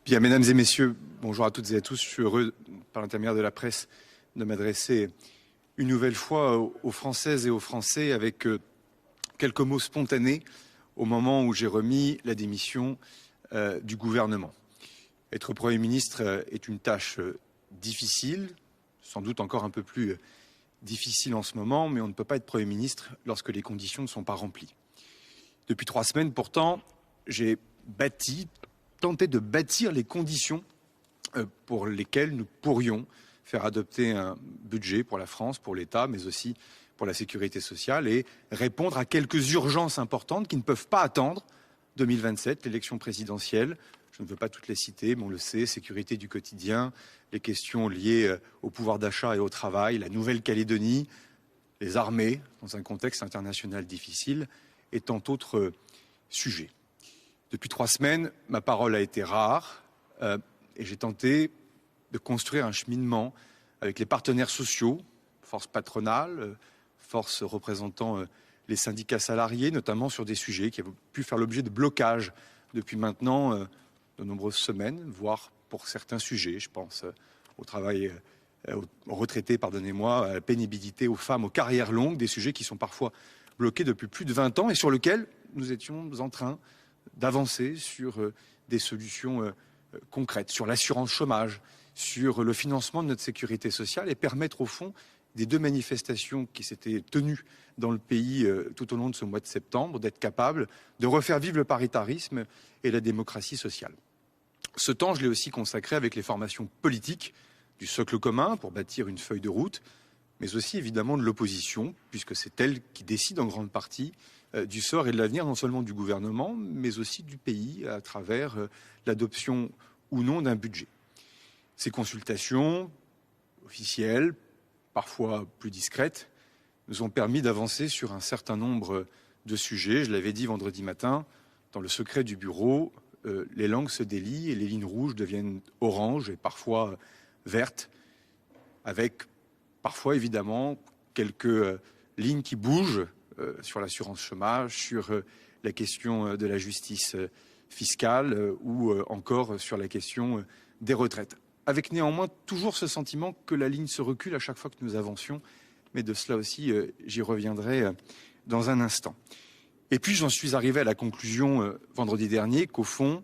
Bien, mesdames et messieurs, bonjour à toutes et à tous. Je suis heureux, par l'intermédiaire de la presse, de m'adresser une nouvelle fois aux Françaises et aux Français avec quelques mots spontanés au moment où j'ai remis la démission du gouvernement. Être Premier ministre est une tâche difficile, sans doute encore un peu plus difficile en ce moment, mais on ne peut pas être Premier ministre lorsque les conditions ne sont pas remplies. Depuis 3 semaines, pourtant, j'ai tenté de bâtir les conditions pour lesquelles nous pourrions faire adopter un budget pour la France, pour l'État, mais aussi pour la sécurité sociale et répondre à quelques urgences importantes qui ne peuvent pas attendre 2027, l'élection présidentielle. Je ne veux pas toutes les citer, mais on le sait, sécurité du quotidien, les questions liées au pouvoir d'achat et au travail, la Nouvelle-Calédonie, les armées, dans un contexte international difficile, et tant d'autres sujets. Depuis 3 semaines, ma parole a été rare et j'ai tenté de construire un cheminement avec les partenaires sociaux, forces patronales, forces représentant les syndicats salariés, notamment sur des sujets qui avaient pu faire l'objet de blocages depuis maintenant de nombreuses semaines, voire pour certains sujets, je pense au travail, aux retraités, pardonnez-moi, à la pénibilité, aux femmes, aux carrières longues, des sujets qui sont parfois bloqués depuis plus de 20 ans et sur lesquels nous étions en train d'avancer sur des solutions concrètes, sur l'assurance chômage, sur le financement de notre sécurité sociale et permettre au fond des 2 manifestations qui s'étaient tenues dans le pays tout au long de ce mois de septembre, d'être capable de refaire vivre le paritarisme et la démocratie sociale. Ce temps, je l'ai aussi consacré avec les formations politiques du socle commun pour bâtir une feuille de route, mais aussi évidemment de l'opposition, puisque c'est elle qui décide en grande partie du sort et de l'avenir non seulement du gouvernement, mais aussi du pays à travers l'adoption ou non d'un budget. Ces consultations officielles, parfois plus discrètes, nous ont permis d'avancer sur un certain nombre de sujets. Je l'avais dit vendredi matin, dans le secret du bureau, les langues se délient et les lignes rouges deviennent oranges et parfois vertes, avec parfois évidemment quelques lignes qui bougent sur l'assurance chômage, sur la question de la justice fiscale ou encore sur la question des retraites. Avec néanmoins toujours ce sentiment que la ligne se recule à chaque fois que nous avancions, mais de cela aussi j'y reviendrai dans un instant. Et puis j'en suis arrivé à la conclusion vendredi dernier qu'au fond,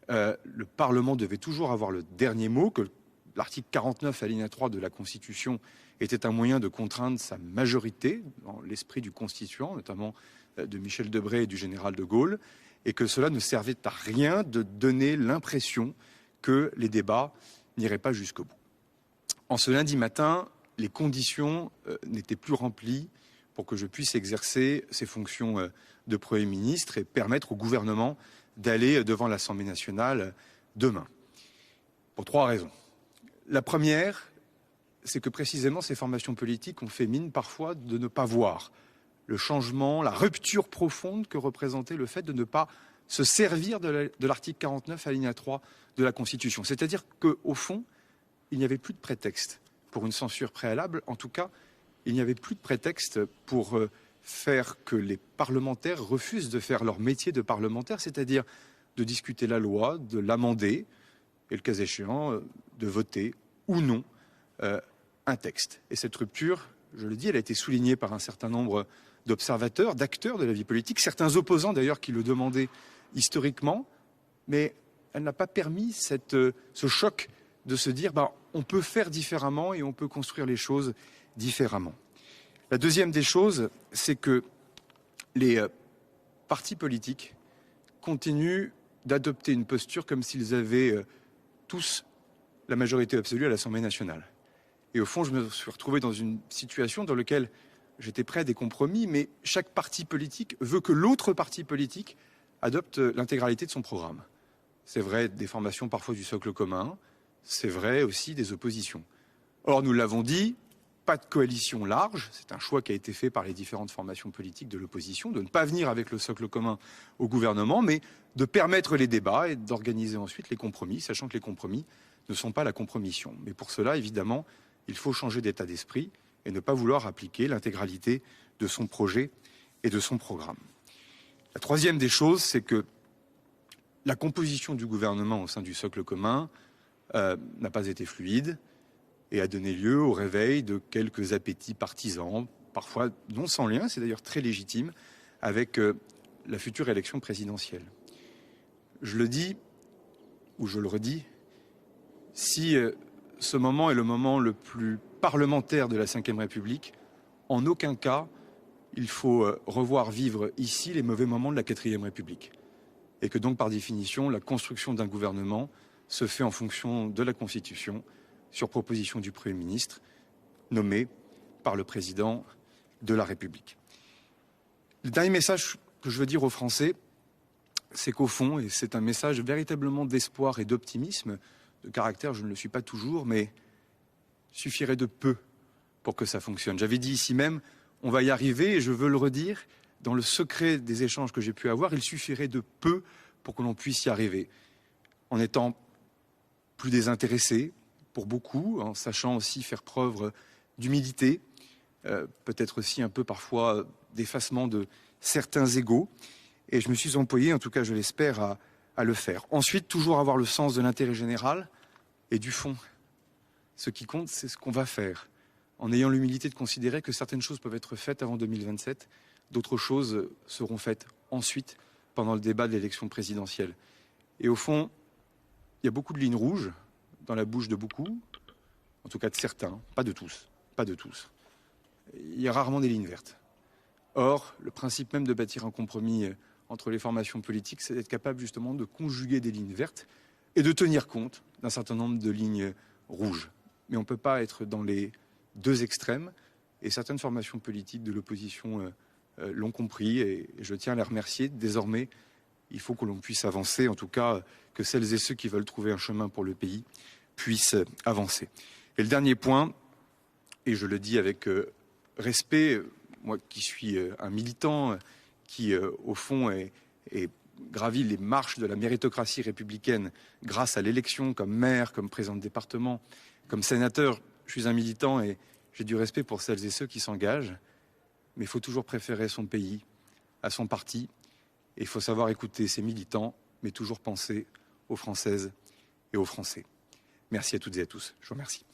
le Parlement devait toujours avoir le dernier mot, que l'article 49 alinéa 3 de la Constitution était un moyen de contraindre sa majorité dans l'esprit du constituant, notamment de Michel Debré et du général de Gaulle, et que cela ne servait à rien de donner l'impression que les débats n'iraient pas jusqu'au bout. En ce lundi matin, les conditions n'étaient plus remplies pour que je puisse exercer ces fonctions de Premier ministre et permettre au gouvernement d'aller devant l'Assemblée nationale demain. Pour 3 raisons. La première, c'est que précisément ces formations politiques ont fait mine parfois de ne pas voir le changement, la rupture profonde que représentait le fait de ne pas se servir de l'article 49 alinéa 3 de la Constitution. C'est-à-dire qu'au fond, il n'y avait plus de prétexte pour une censure préalable. En tout cas, il n'y avait plus de prétexte pour faire que les parlementaires refusent de faire leur métier de parlementaire, c'est-à-dire de discuter la loi, de l'amender et, le cas échéant, de voter ou non un texte. Et cette rupture, je le dis, elle a été soulignée par un certain nombre d'observateurs, d'acteurs de la vie politique, certains opposants d'ailleurs qui le demandaient historiquement, mais elle n'a pas permis ce choc de se dire on peut faire différemment et on peut construire les choses différemment. La deuxième des choses, c'est que les partis politiques continuent d'adopter une posture comme s'ils avaient tous la majorité absolue à l'Assemblée nationale. Et au fond, je me suis retrouvé dans une situation dans laquelle j'étais prêt à des compromis, mais chaque parti politique veut que l'autre parti politique adopte l'intégralité de son programme. C'est vrai des formations parfois du socle commun, c'est vrai aussi des oppositions. Or, nous l'avons dit, pas de coalition large, c'est un choix qui a été fait par les différentes formations politiques de l'opposition, de ne pas venir avec le socle commun au gouvernement, mais de permettre les débats et d'organiser ensuite les compromis, sachant que les compromis ne sont pas la compromission. Mais pour cela, évidemment, il faut changer d'état d'esprit et ne pas vouloir appliquer l'intégralité de son projet et de son programme. La troisième des choses, c'est que La composition du gouvernement au sein du socle commun n'a pas été fluide et a donné lieu au réveil de quelques appétits partisans, parfois non sans lien, c'est d'ailleurs très légitime, avec la future élection présidentielle. Je le dis, ou je le redis, si ce moment est le moment le plus parlementaire de la Ve République, en aucun cas il faut revoir vivre ici les mauvais moments de la Quatrième République. Et que donc, par définition, la construction d'un gouvernement se fait en fonction de la Constitution, sur proposition du Premier ministre, nommé par le Président de la République. Le dernier message que je veux dire aux Français, c'est qu'au fond, et c'est un message véritablement d'espoir et d'optimisme, de caractère, je ne le suis pas toujours, mais il suffirait de peu pour que ça fonctionne. J'avais dit ici même, on va y arriver, et je veux le redire, dans le secret des échanges que j'ai pu avoir, il suffirait de peu pour que l'on puisse y arriver. En étant plus désintéressé, pour beaucoup, en sachant aussi faire preuve d'humilité, peut-être aussi un peu parfois d'effacement de certains égos. Et je me suis employé, en tout cas je l'espère, à le faire. Ensuite, toujours avoir le sens de l'intérêt général et du fond. Ce qui compte, c'est ce qu'on va faire, en ayant l'humilité de considérer que certaines choses peuvent être faites avant 2027, d'autres choses seront faites ensuite, pendant le débat de l'élection présidentielle. Et au fond, il y a beaucoup de lignes rouges dans la bouche de beaucoup, en tout cas de certains, pas de tous, pas de tous. Il y a rarement des lignes vertes. Or, le principe même de bâtir un compromis entre les formations politiques, c'est d'être capable justement de conjuguer des lignes vertes et de tenir compte d'un certain nombre de lignes rouges. Mais on ne peut pas être dans les deux extrêmes, et certaines formations politiques de l'opposition l'ont compris, et je tiens à les remercier. Désormais, il faut que l'on puisse avancer, en tout cas que celles et ceux qui veulent trouver un chemin pour le pays puissent avancer. Et le dernier point, et je le dis avec respect, moi qui suis un militant qui, au fond, est gravi les marches de la méritocratie républicaine grâce à l'élection comme maire, comme président de département, comme sénateur, je suis un militant et j'ai du respect pour celles et ceux qui s'engagent, mais il faut toujours préférer son pays à son parti, et il faut savoir écouter ses militants, mais toujours penser aux Françaises et aux Français. Merci à toutes et à tous. Je vous remercie.